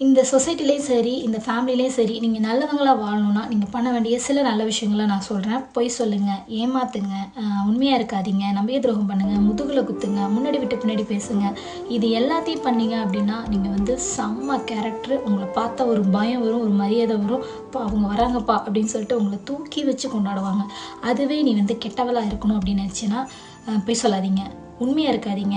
இந்த சொசைட்டிலயும் சரி, இந்த ஃபேமிலிலயும் சரி, நீங்க நல்லவங்களா வாழணும்னா, நீங்க பண்ண வேண்டிய சில நல்ல விஷயங்கள நான் சொல்றேன். பொய் சொல்லுங்க, ஏமாத்துங்க, உண்மையா இருக்காதீங்க, நம்பிக்கை துரோகம் பண்ணுங்க, முதுகுல குத்துங்க, முன்னாடி விட்டு பின்னாடி பேசுங்க. இது எல்லாத்தையும் பண்ணீங்க அப்படின்னா, நீங்க வந்து செம்ம கேரக்டரு. உங்கள பார்த்தா ஒரு பயம் வரும், ஒரு மரியாதை வரும். "அப்பா அவங்க வராங்கப்பா" அப்படின்னு சொல்லிட்டு உங்கள தூக்கி வச்சு கொண்டாடுவாங்க. அதுவே நீ வந்து கெட்டவளா இருக்கணும் அப்படின்னு நினச்சேன்னா, பொய் சொல்லாதீங்க, உண்மையா இருக்காதீங்க,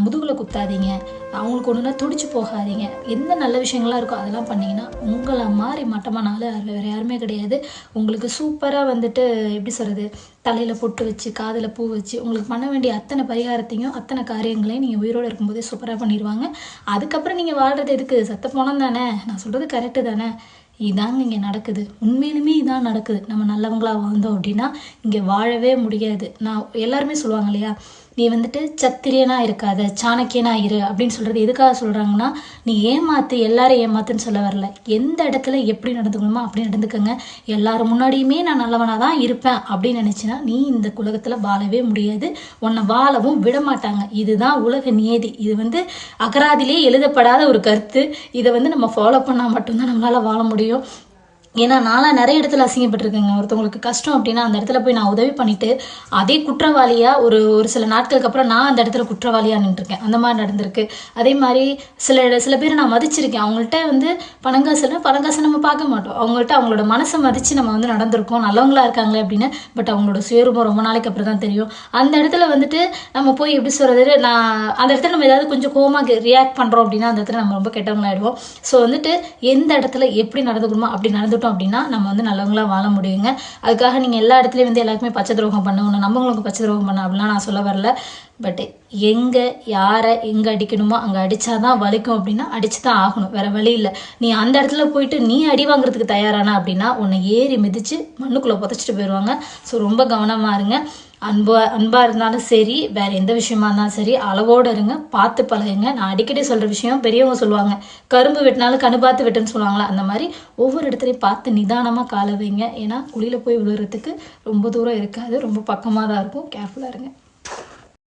முதுகுல குத்தாதீங்க, அவங்களுக்கு ஒன்றுனா துடிச்சு போகாதீங்க. எந்த நல்ல விஷயங்கள்லாம் இருக்கோ அதெல்லாம் பண்ணீங்கன்னா, உங்கள மாரி மட்டமான ஆளு வேறு யாருமே கிடையாது. உங்களுக்கு சூப்பரா வந்துட்டு எப்படி சொல்றது, தலையில பொட்டு வச்சு, காதுல பூ வச்சு, உங்களுக்கு பண்ண வேண்டிய அத்தனை பரிகாரத்தையும், அத்தனை காரியங்களையும் நீங்க உயிரோட இருக்கும்போதே சூப்பரா பண்ணிருவாங்க. அதுக்கப்புறம் நீங்க வாழ்றது எதுக்கு? செத்த போனம் தானே! நான் சொல்றது கரெக்ட்டு தானே! இதாங்க இங்க நடக்குது. உண்மையிலுமே இதான் நடக்குது. நம்ம நல்லவங்களா வாழ்ந்தோம் அப்படின்னா, இங்க வாழவே முடியாது. நான் எல்லாருமே சொல்லுவாங்க இல்லையா? "நீ வந்துட்டு சத்திரியனா இருக்காத, சாணக்கியனா இரு" அப்படின்னு சொல்றது எதுக்காக சொல்றாங்கன்னா, நீ ஏமாத்து, எல்லாரையும் ஏமாத்துன்னு சொல்ல வரல. எந்த இடத்துல எப்படி நடந்துக்கணுமோ அப்படி நடந்துக்கங்க. எல்லார் முன்னாடியுமே நான் நல்லவனா தான் இருப்பேன் அப்படின்னு நினைச்சின்னா, நீ இந்த உலகத்துல வாழவே முடியாது. உன்னை வாழவும் விடமாட்டாங்க. இதுதான் உலக நியதி. இது வந்து அகராதியிலே எழுதப்படாத ஒரு கருத்து. இதை வந்து நம்ம ஃபாலோ பண்ணா மட்டும்தான் நம்மளால வாழ முடியும். ஏன்னா நான்லாம் நிறைய இடத்துல அசிங்கப்பட்டிருக்கேங்க. ஒருத்தவங்களுக்கு கஷ்டம் அப்படின்னா அந்த இடத்துல போய் நான் உதவி பண்ணிட்டு, அதே குற்றவாளியா ஒரு ஒரு சில நாட்களுக்கு அப்புறம் நான் அந்த இடத்துல குற்றவாளியா நின்றுருக்கேன். அந்த மாதிரி நடந்திருக்கு. அதே மாதிரி சில சில பேரை நான் மதிச்சிருக்கேன். அவங்கள்ட்ட வந்து பணங்காசை நம்ம பார்க்க மாட்டோம். அவங்கள்ட்ட அவங்களோட மனசை மதித்து நம்ம வந்து நடந்திருக்கோம். நல்லவங்களா இருக்காங்களே அப்படின்னு. பட் அவங்களோட சுயரூபம் ரொம்ப நாளைக்கு அப்புறம் தான் தெரியும். அந்த இடத்துல வந்துட்டு நம்ம போய் எப்படி சொல்கிறது, அந்த இடத்துல நம்ம ஏதாவது கொஞ்சம் கோவமாக ரியாக்ட் பண்ணுறோம் அப்படின்னா அந்த இடத்துல நம்ம ரொம்ப கெட்டவங்களாயிடுவோம். ஸோ வந்துட்டு எந்த இடத்துல எப்படி நடந்துக்கணுமோ அப்படி நடந்துட்டோம் அப்படின்னா நம்ம வந்து நல்லவங்களா வாழ முடியுங்க. அதுக்காக நீங்கள் எல்லா இடத்துலையும் வந்து எல்லாருக்குமே பச்சை துரோகம் பண்ணணும், நம்மங்களுக்கு பச்சை துரோகம் பண்ண அப்படிலாம் நான் சொல்ல வரல. பட் எங்கே யாரை எங்கே அடிக்கணுமோ அங்கே அடித்தாதான் வலிக்கும் அப்படின்னா அடித்து தான் ஆகணும், வேறு வழி இல்லை. நீ அந்த இடத்துல போயிட்டு நீ அடி வாங்குறதுக்கு தயாரானா அப்படின்னா உன்னை ஏறி மிதித்து மண்ணுக்குள்ளே புதைச்சிட்டு போயிடுவாங்க. ஸோ ரொம்ப கவனமாக இருங்க. அன்பாக இருந்தாலும் சரி, வேறு எந்த விஷயமா இருந்தாலும் சரி, அளவோடு இருங்க, பார்த்து பழகுங்க. நான் அடிக்கடி சொல்கிற விஷயம், பெரியவங்க சொல்லுவாங்க, கரும்பு வெட்டினாலும் கண்ணு பார்த்து வெட்டுன்னு சொல்லுவாங்களா, அந்த மாதிரி ஒவ்வொரு இடத்துலையும் பார்த்து நிதானமாக கால வைங்க. ஏன்னா குழியில் போய் விழுறதுக்கு ரொம்ப தூரம் இருக்காது, ரொம்ப பக்கமாக தான் இருக்கும். கேர்ஃபுல்லாக இருங்க.